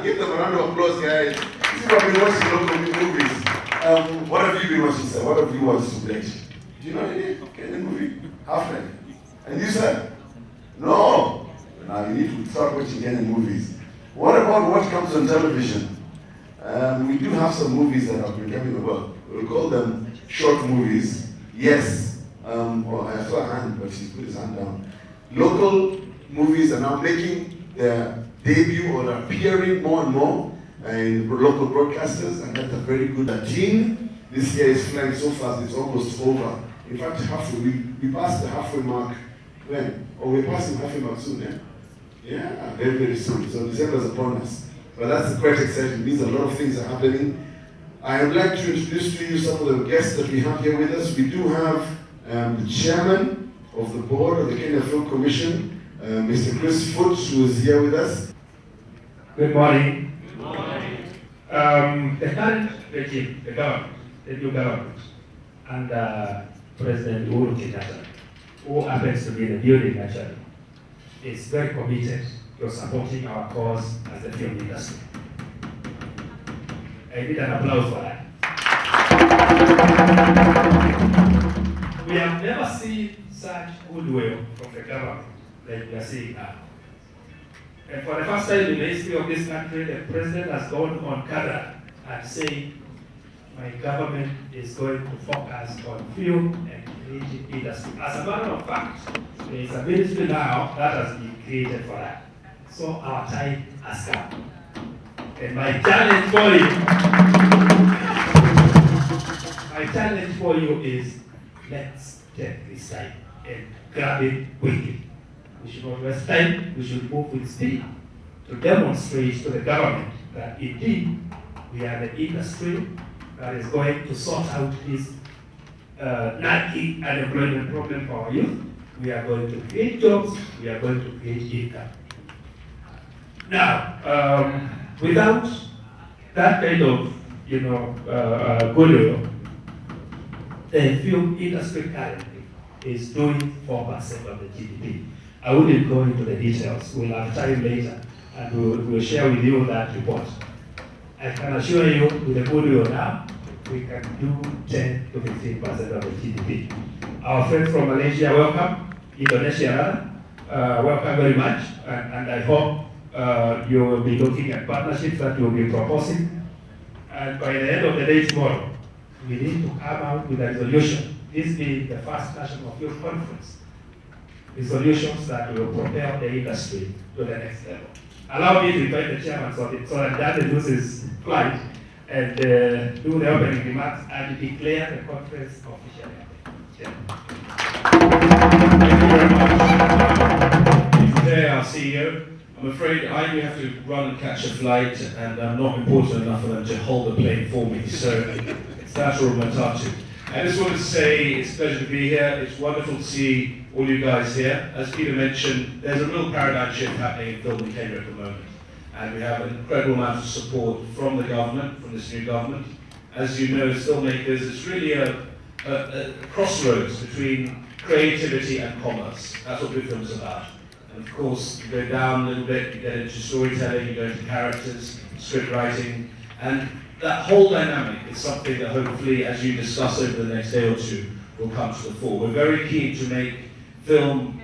Give them a round of applause, guys. This is what I've been watching local movies. What have you been watching, sir? What have you watched today? Do you know any Kenyan movie? Half-Life. And you, sir? No. Now you need to start watching Kenyan movies. What about what comes on television? We do have some movies that have been coming about. We'll call them short movies. Yes. I saw a hand, but he put his hand down. Local movies are now making their debut or appearing more and more in local broadcasters, and that's a very good team. This year is flying so fast, it's almost over. In fact, we passed the halfway mark. When? Oh, we're passing halfway mark soon, yeah? Yeah, very, very soon. So December is upon us. But that's quite exciting. It means a lot of things are happening. I would like to introduce to you some of the guests that we have here with us. We do have the chairman of the board of the Kenya Film Commission, Mr. Chris Foot, who is here with us. Good morning. Good morning. The current regime, the government, the new government, under President Uhuru Kenyatta, who happens to be in the building actually, is very committed to supporting our cause as the film industry. I need an applause for that. We have never seen such goodwill from the government like we are seeing now. And for the first time in the history of this country, the president has gone on camera and said, my government is going to focus on film and creative industry. As a matter of fact, there is a ministry now that has been created for that. So our time has come. And my challenge for you is, let's take this time and grab it quickly. We should not waste time, we should move with speed to demonstrate to the government that indeed we are the industry that is going to sort out this nagging unemployment problem for our youth. We are going to create jobs, we are going to create income. Now, without that kind of, goodwill, the film industry currently is doing 4% of the GDP. I wouldn't go into the details. We'll have time later, and we'll share with you that report. I can assure you, with the goodwill now, we can do 10 to 15% of the GDP. Our friends from Malaysia, welcome. Indonesia, welcome very much. And I hope you will be looking at partnerships that you'll be proposing. And by the end of the day tomorrow, we need to come out with a resolution. This being the first National Film Conference. Resolutions that will propel the industry to the next level. Allow me to invite the chairman so that Dad loses flight and do the opening remarks and declare the conference officially. Thank you very much. Today, our CEO. I'm afraid I have to run and catch a flight, and I'm not important enough for them to hold the plane for me. So it's that or Matatu. I just wanted to say it's a pleasure to be here. It's wonderful to see all you guys here. As Peter mentioned, there's a real paradigm shift happening in film in Kenya at the moment. And we have an incredible amount of support from the government, from this new government. As you know, as filmmakers, it's really a crossroads between creativity and commerce. That's what good film is about. And of course, you go down a little bit, you get into storytelling, you go into characters, script writing, and that whole dynamic is something that hopefully, as you discuss over the next day or two, will come to the fore. We're very keen to make film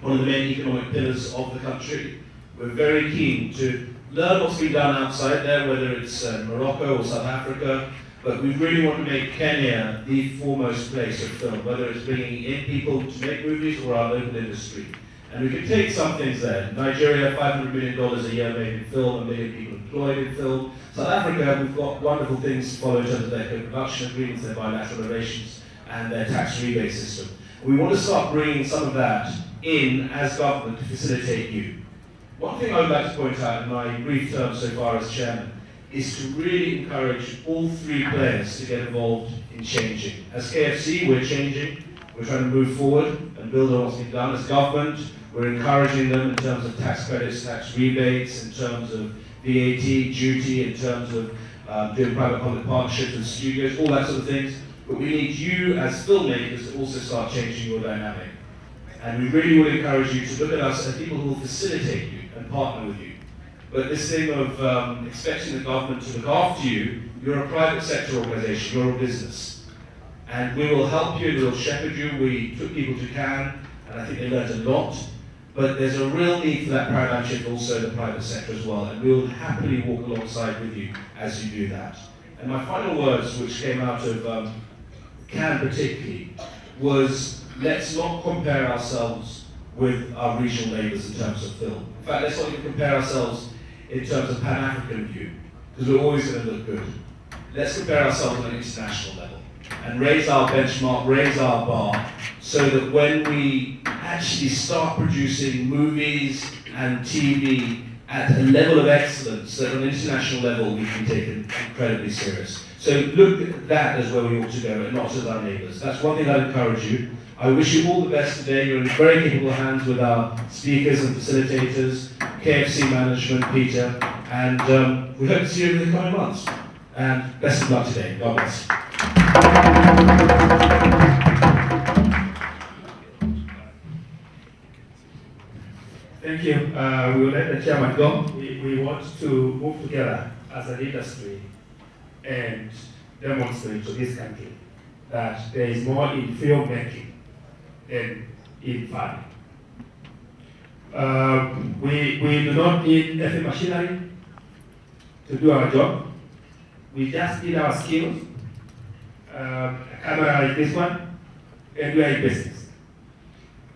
one of the main economic pillars of the country. We're very keen to learn what's being done outside there, whether it's Morocco or South Africa, but we really want to make Kenya the foremost place of film, whether it's bringing in people to make movies or our local industry. And we can take some things there. Nigeria, $500 million a year made in film, 1 million people employed in film. South Africa, we've got wonderful things to follow in terms of their co-production agreements, their bilateral relations, and their tax rebate system. We want to start bringing some of that in as government to facilitate you. One thing I would like to point out in my brief term so far as chairman is to really encourage all three players to get involved in changing. As KFC, we're changing. We're trying to move forward and build on what's been done. As government, we're encouraging them in terms of tax credits, tax rebates, in terms of VAT, duty, in terms of doing private-public partnerships with studios, all that sort of things. But we need you as filmmakers to also start changing your dynamic. And we really would encourage you to look at us as people who will facilitate you and partner with you. But this thing of expecting the government to look after you, you're a private sector organisation, you're a business. And we will help you, we'll shepherd you. We took people to Cannes, and I think they learned a lot. But there's a real need for that paradigm shift also in the private sector as well, and we'll happily walk alongside with you as you do that. And my final words, which came out of Cannes particularly, was let's not compare ourselves with our regional neighbours in terms of film. In fact, let's not even compare ourselves in terms of Pan-African view, because we're always going to look good. Let's compare ourselves on an international level and raise our benchmark, raise our bar, so that when we actually start producing movies and TV at a level of excellence that on an international level we can take it incredibly serious. So look at that as where we ought to go and not as our neighbours. That's one thing I'd encourage you. I wish you all the best today. You're in very capable hands with our speakers and facilitators, KFC management, Peter, and we hope to see you in the coming months. And best of luck today. God bless. Thank you. We will let the chairman go. We want to move together as an industry and demonstrate to this country that there is more in filmmaking than in farming. We do not need heavy machinery to do our job. We just need our skills, a camera like this one, and we are in business.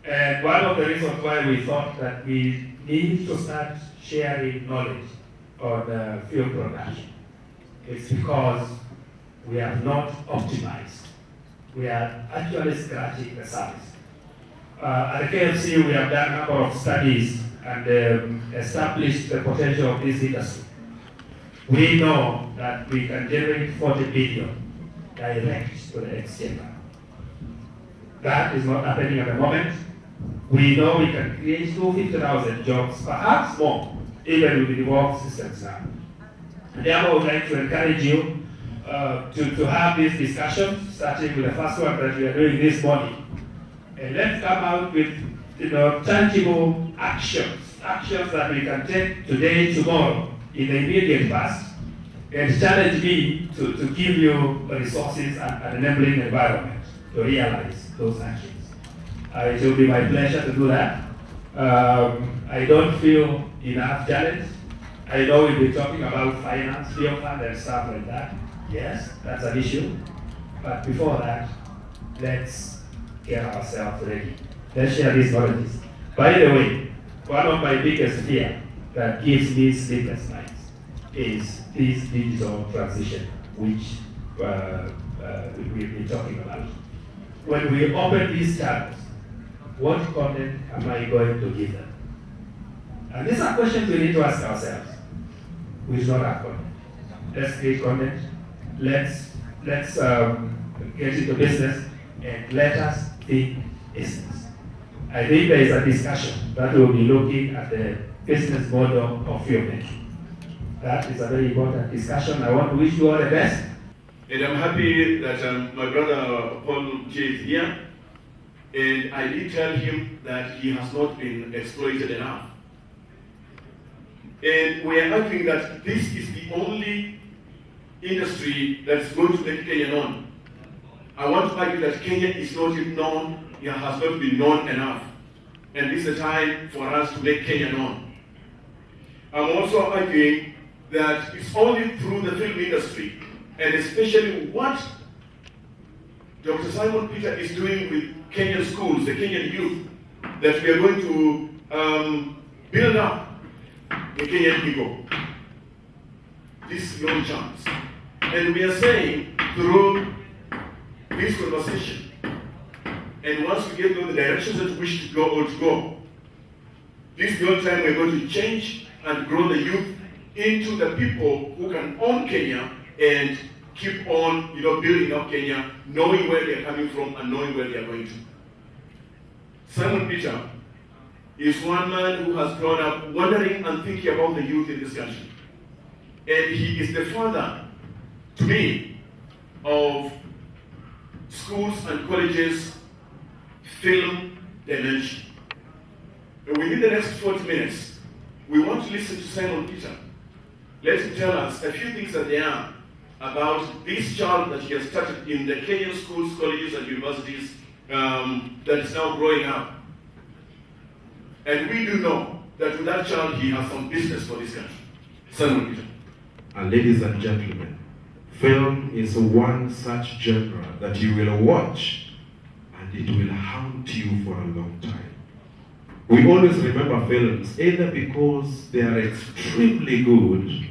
And one of the reasons why we thought that we need to start sharing knowledge on film production is because we have not optimized. We are actually scratching the surface. At the KFC, we have done a number of studies and established the potential of this industry. We know that we can generate 40 billion direct to the exchange. That is not happening at the moment. We know we can create 250,000 jobs, perhaps more, even with the devolved systems now. And therefore, I would like to encourage you to have these discussions, starting with the first one that we are doing this morning. And let's come out with tangible actions that we can take today, tomorrow, in the immediate past, and challenge me to give you the resources and an enabling environment to realize those actions. It will be my pleasure to do that. I don't feel enough challenge. I know we'll be talking about finance, field fund, and stuff like that. Yes, that's an issue. But before that, let's get ourselves ready. Let's share these knowledges. By the way, one of my biggest fears that gives me sleepless nights is this digital transition, which we've been talking about. When we open these channels, what content am I going to give them? And these are questions we need to ask ourselves. We do not have content. Let's create content. Let's get into business, and let us think business. I think there is a discussion that will be looking at the business model of filmmaking. That is a very important discussion. I want to wish you all the best. And I'm happy that my brother Paul J is here. And I did tell him that he has not been exploited enough. And we are arguing that this is the only industry that's going to make Kenya known. I want to argue that Kenya is not yet known, it has not been known enough. And this is a time for us to make Kenya known. I'm also arguing that it's only through the film industry, and especially what Dr. Simon Peter is doing with Kenyan schools, the Kenyan youth, that we are going to build up the Kenyan people. This is your chance. And we are saying through this conversation, and once we get to the directions that we wish to go or to go, this is the only time we're going to change and grow the youth into the people who can own Kenya and keep on, building up Kenya, knowing where they're coming from and knowing where they're going to. Simon Peter is one man who has grown up wondering and thinking about the youth in this country. And he is the father, to me, of schools and colleges film dimension. And within the next 40 minutes, we want to listen to Simon Peter. Let him tell us a few things that there are about this child that he has started in the Kenyan schools, colleges, and universities that is now growing up. And we do know that with that child, he has some business for this country. Simon Peter. And ladies and gentlemen, film is one such genre that you will watch and it will haunt you for a long time. We always remember films either because they are extremely good,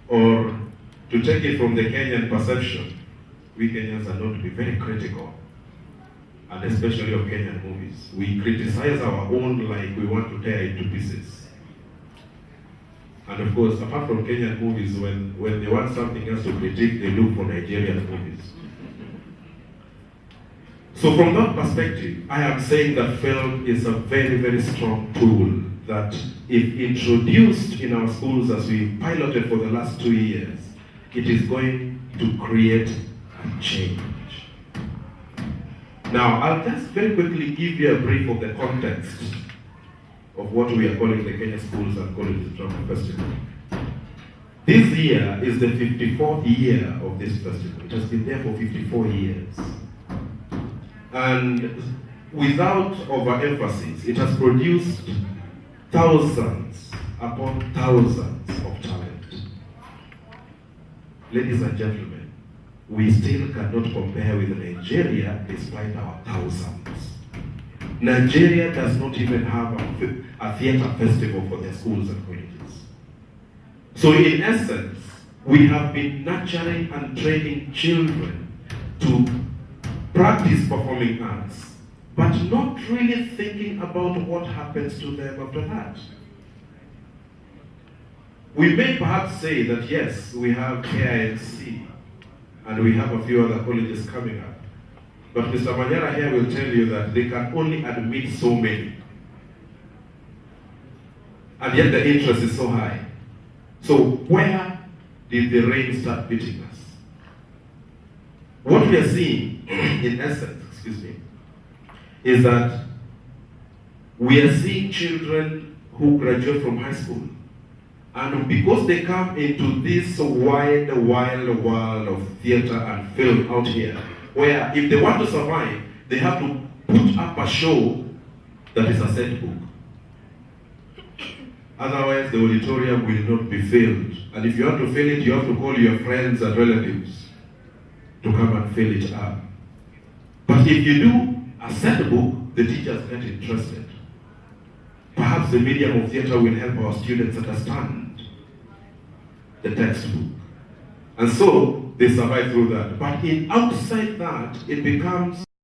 or to take it from the Kenyan perception, we Kenyans are known to be very critical, and especially of Kenyan movies. We criticize our own like we want to tear it to pieces. And of course, apart from Kenyan movies, when they want something else to critique, they look for Nigerian movies. So from that perspective, I am saying that film is a very, very strong tool that if introduced in our schools as we piloted for the last 2 years, it is going to create a change. Now, I'll just very quickly give you a brief of the context of what we are calling the Kenya Schools and Colleges Drama Festival. This year is the 54th year of this festival. It has been there for 54 years. And without overemphasis, it has produced thousands upon thousands of talent. Ladies and gentlemen, we still cannot compare with Nigeria despite our thousands. Nigeria does not even have a theater festival for their schools and colleges. So in essence, we have been nurturing and training children to practice performing arts, but not really thinking about what happens to them after that. We may perhaps say that yes, we have KINC, and we have a few other colleges coming up. But Mr. Manyara here will tell you that they can only admit so many. And yet the interest is so high. So where did the rain start beating us? What we are seeing, in essence, is that we are seeing children who graduate from high school. And because they come into this wild world of theater and film out here, where if they want to survive, they have to put up a show that is a set book. Otherwise, the auditorium will not be filled. And if you want to fill it, you have to call your friends and relatives to come and fill it up. But if you do a set book, the teachers get interested. Perhaps the medium of theater will help our students understand the textbook. And so, they survive through that. But outside that, it becomes